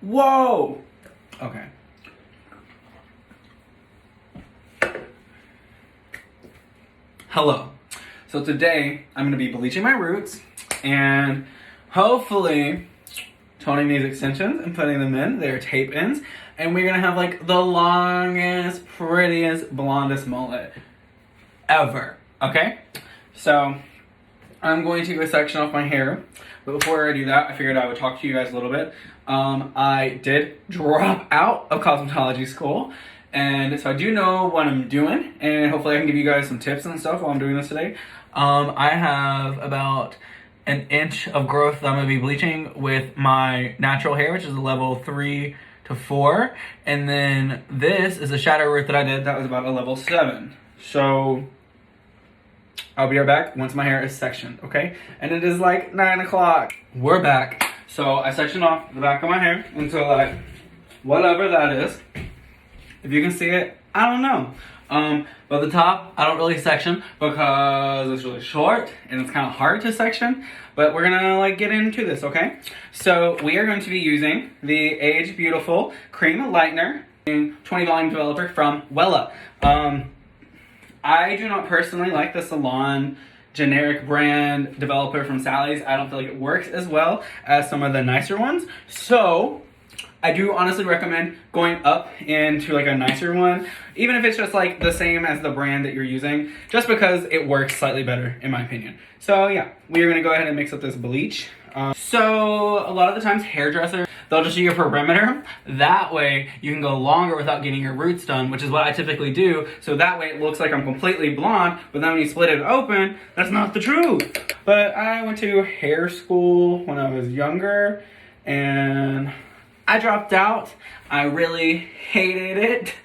Whoa! Okay. Hello. So today I'm going to be bleaching my roots and hopefully toning these extensions and putting them in. They're tape ends. And we're going to have like the longest, prettiest, blondest mullet ever. Okay? So I'm going to go section off my hair. But before I do that, I figured I would talk to you guys a little bit. I did drop out of cosmetology school. And so I do know what I'm doing, and hopefully I can give you guys some tips and stuff while I'm doing this today. I have about an inch of growth that I'm going to be bleaching with my natural hair, which is a level 3 to 4. And then this is a shadow root that I did that was about a level 7. So I'll be right back once my hair is sectioned, okay? And it is like 9 o'clock. We're back. So I sectioned off the back of my hair into like whatever that is. If you can see it, I don't know. But the top, I don't really section because it's really short and it's kind of hard to section. But we're gonna like get into this, okay? So we are going to be using the Age Beautiful Cream Lightener in 20 Volume Developer from Wella. I do not personally like the Salon generic brand developer from Sally's. I don't feel like it works as well as some of the nicer ones. So I do honestly recommend going up into like a nicer one, even if it's just like the same as the brand that you're using, just because it works slightly better in my opinion. So yeah, we are gonna go ahead and mix up this bleach. So a lot of the times hairdressers, they'll just do your perimeter. That way you can go longer without getting your roots done, which is what I typically do. So that way it looks like I'm completely blonde, but then when you split it open, that's not the truth. But I went to hair school when I was younger and I dropped out. I really hated it.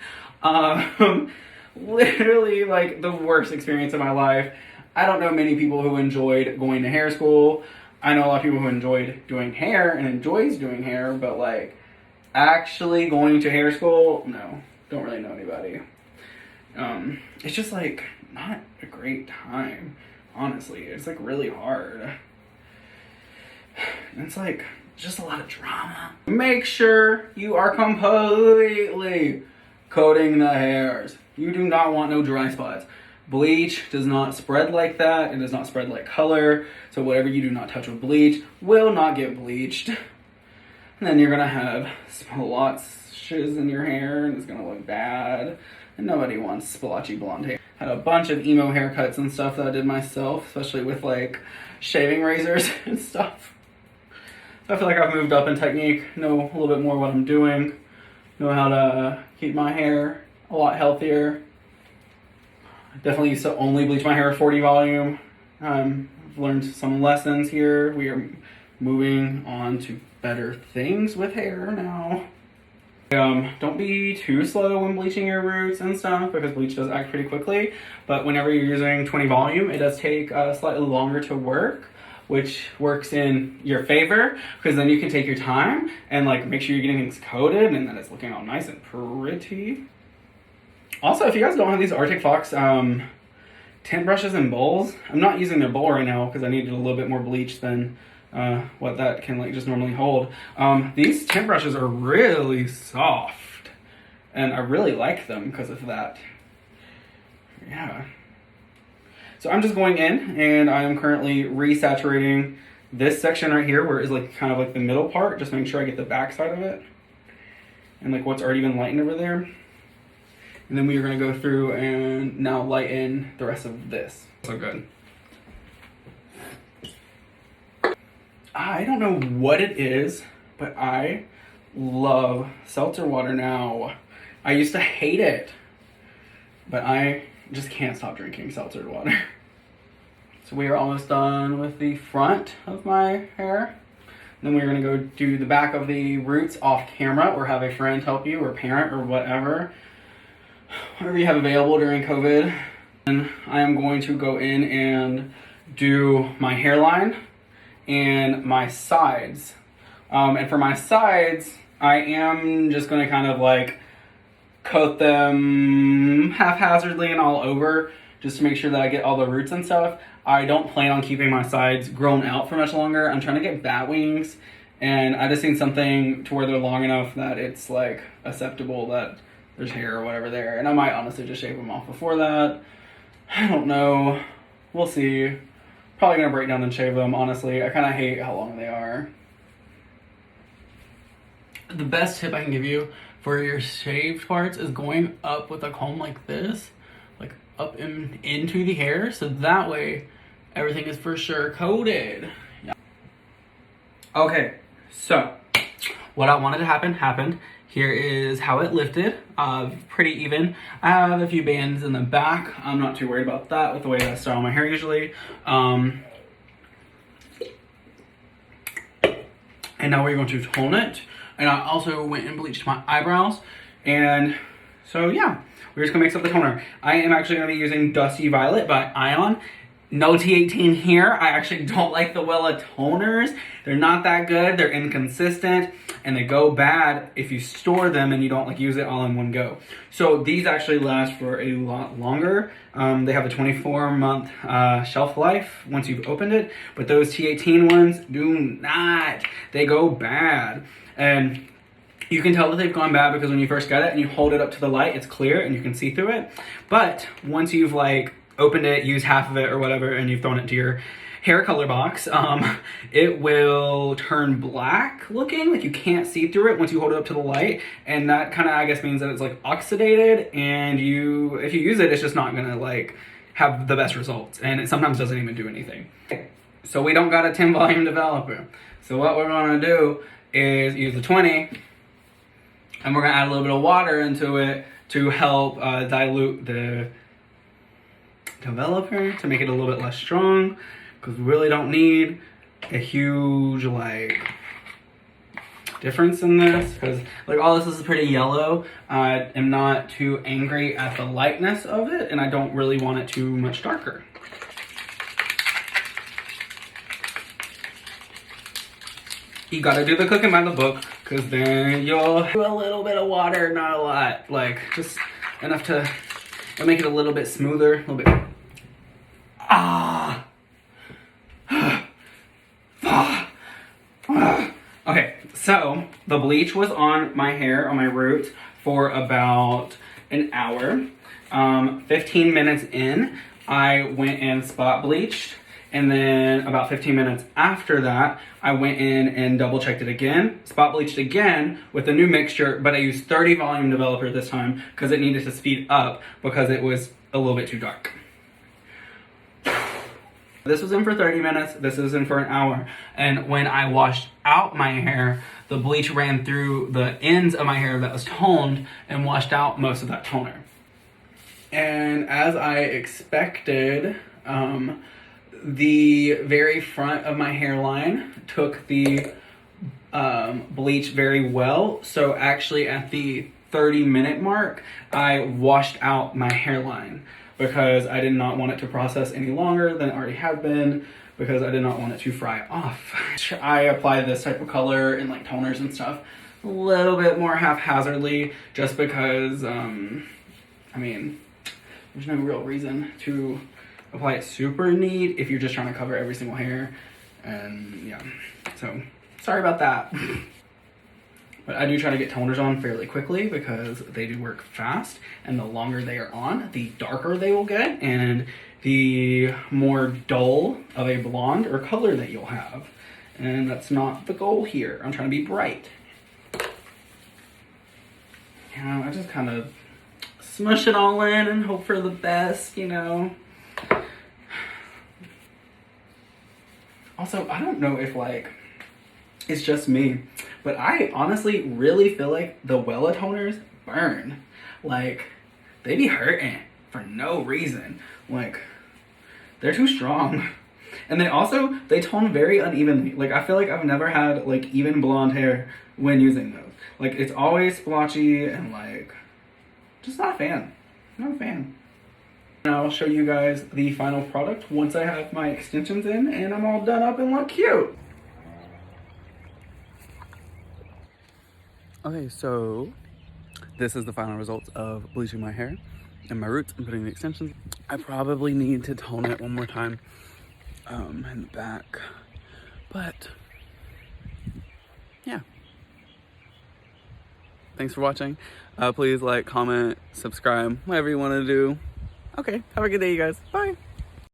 Literally like the worst experience of my life. I don't know many people who enjoyed going to hair school. I know a lot of people who enjoyed doing hair and enjoys doing hair, but like actually going to hair school, no, don't really know anybody. It's just like not a great time, honestly. It's like really hard. It's like just a lot of drama. Make sure you are completely coating the hairs. You do not want no dry spots. Bleach does not spread like that. It does not spread like color. So whatever you do not touch with bleach will not get bleached. And then you're gonna have splotches in your hair and it's gonna look bad. And nobody wants splotchy blonde hair. Had a bunch of emo haircuts and stuff that I did myself, especially with like shaving razors and stuff. I feel like I've moved up in technique, know a little bit more what I'm doing, know how to keep my hair a lot healthier. Definitely used to only bleach my hair with 40 volume. I've learned some lessons here. We are moving on to better things with hair now. Don't be too slow when bleaching your roots and stuff because bleach does act pretty quickly. But whenever you're using 20 volume, it does take slightly longer to work, which works in your favor because then you can take your time and like make sure you're getting things coated and that it's looking all nice and pretty. Also, if you guys don't have these Arctic Fox tint brushes and bowls, I'm not using their bowl right now because I needed a little bit more bleach than what that can like just normally hold. These tint brushes are really soft and I really like them because of that. Yeah. So I'm just going in and I am currently resaturating this section right here where it's like kind of like the middle part, just making sure I get the back side of it and like what's already been lightened over there. And then we are going to go through and now lighten the rest of this. So good. I don't know what it is, but I love seltzer water now. I used to hate it, but I just can't stop drinking seltzer water. So we are almost done with the front of my hair. Then we're going to go do the back of the roots off camera or have a friend help you or parent or whatever you have available during COVID. And I am going to go in and do my hairline and my sides. And for my sides, I am just going to kind of like coat them haphazardly and all over just to make sure that I get all the roots and stuff. I don't plan on keeping my sides grown out for much longer. I'm trying to get bat wings And I just need something to where they're long enough that it's like acceptable that there's hair or whatever there. And I might honestly just shave them off before that. I don't know. We'll see. Probably gonna break down and shave them, honestly. I kind of hate how long they are. The best tip I can give you for your shaved parts is going up with a comb like this, like up into the hair, so that way everything is for sure coated. Yeah. Okay, so what I wanted to happen happened. Here is how it lifted, pretty even. I have a few bands in the back. I'm not too worried about that with the way I style my hair usually. And now we're going to tone it. And I also went and bleached my eyebrows. And so yeah, we're just gonna mix up the toner. I am actually gonna be using Dusty Violet by Ion. No T18 here. I actually don't like the Wella toners. They're not that good. They're inconsistent and they go bad if you store them and you don't like use it all in one go. So these actually last for a lot longer. They have a 24-month shelf life once you've opened it, but those T18 ones do not. They go bad. And you can tell that they've gone bad because when you first get it and you hold it up to the light, it's clear and you can see through it. But once you've like opened it, used half of it or whatever, and you've thrown it into your hair color box, it will turn black looking, like you can't see through it once you hold it up to the light. And that kind of, I guess, means that it's like oxidated, and if you use it, it's just not gonna like have the best results, and it sometimes doesn't even do anything. So we don't got a 10 volume developer. So what we're gonna do is use the 20, and we're gonna add a little bit of water into it to help dilute the developer to make it a little bit less strong, because we really don't need a huge like difference in this, because like all this is pretty yellow. I am not too angry at the lightness of it, and I don't really want it too much darker. You gotta do the cooking by the book, because then you'll do a little bit of water, not a lot, like just enough to make it a little bit smoother, a little bit. Okay, so the bleach was on my hair, on my roots, for about an hour. 15 minutes in, I went and spot bleached. And then about 15 minutes after that, I went in and double checked it again, spot bleached again with a new mixture, but I used 30 volume developer this time because it needed to speed up because it was a little bit too dark. This was in for 30 minutes, this is in for an hour. And when I washed out my hair, the bleach ran through the ends of my hair that was toned and washed out most of that toner. And as I expected, the very front of my hairline took the bleach very well. So actually at the 30-minute mark, I washed out my hairline because I did not want it to process any longer than it already had been, because I did not want it to fry off. I apply this type of color in like toners and stuff a little bit more haphazardly, just because, I mean, there's no real reason to apply it super neat if you're just trying to cover every single hair. And yeah, so sorry about that. But I do try to get toners on fairly quickly because they do work fast, and the longer they are on, the darker they will get and the more dull of a blonde or color that you'll have. And that's not the goal here. I'm trying to be bright. Yeah, I just kind of smush it all in and hope for the best, you know. Also, I don't know if like it's just me, but I honestly really feel like the Wella toners burn. Like, they be hurting for no reason. Like, they're too strong. And they tone very unevenly. Like, I feel like I've never had like even blonde hair when using those. Like, it's always splotchy and like, just not a fan. Not a fan. And I'll show you guys the final product once I have my extensions in and I'm all done up and look cute. Okay, so this is the final results of bleaching my hair and my roots and putting the extensions. I probably need to tone it one more time in the back, but yeah. Thanks for watching. Please like, comment, subscribe, whatever you want to do. Okay, have a good day, you guys. Bye.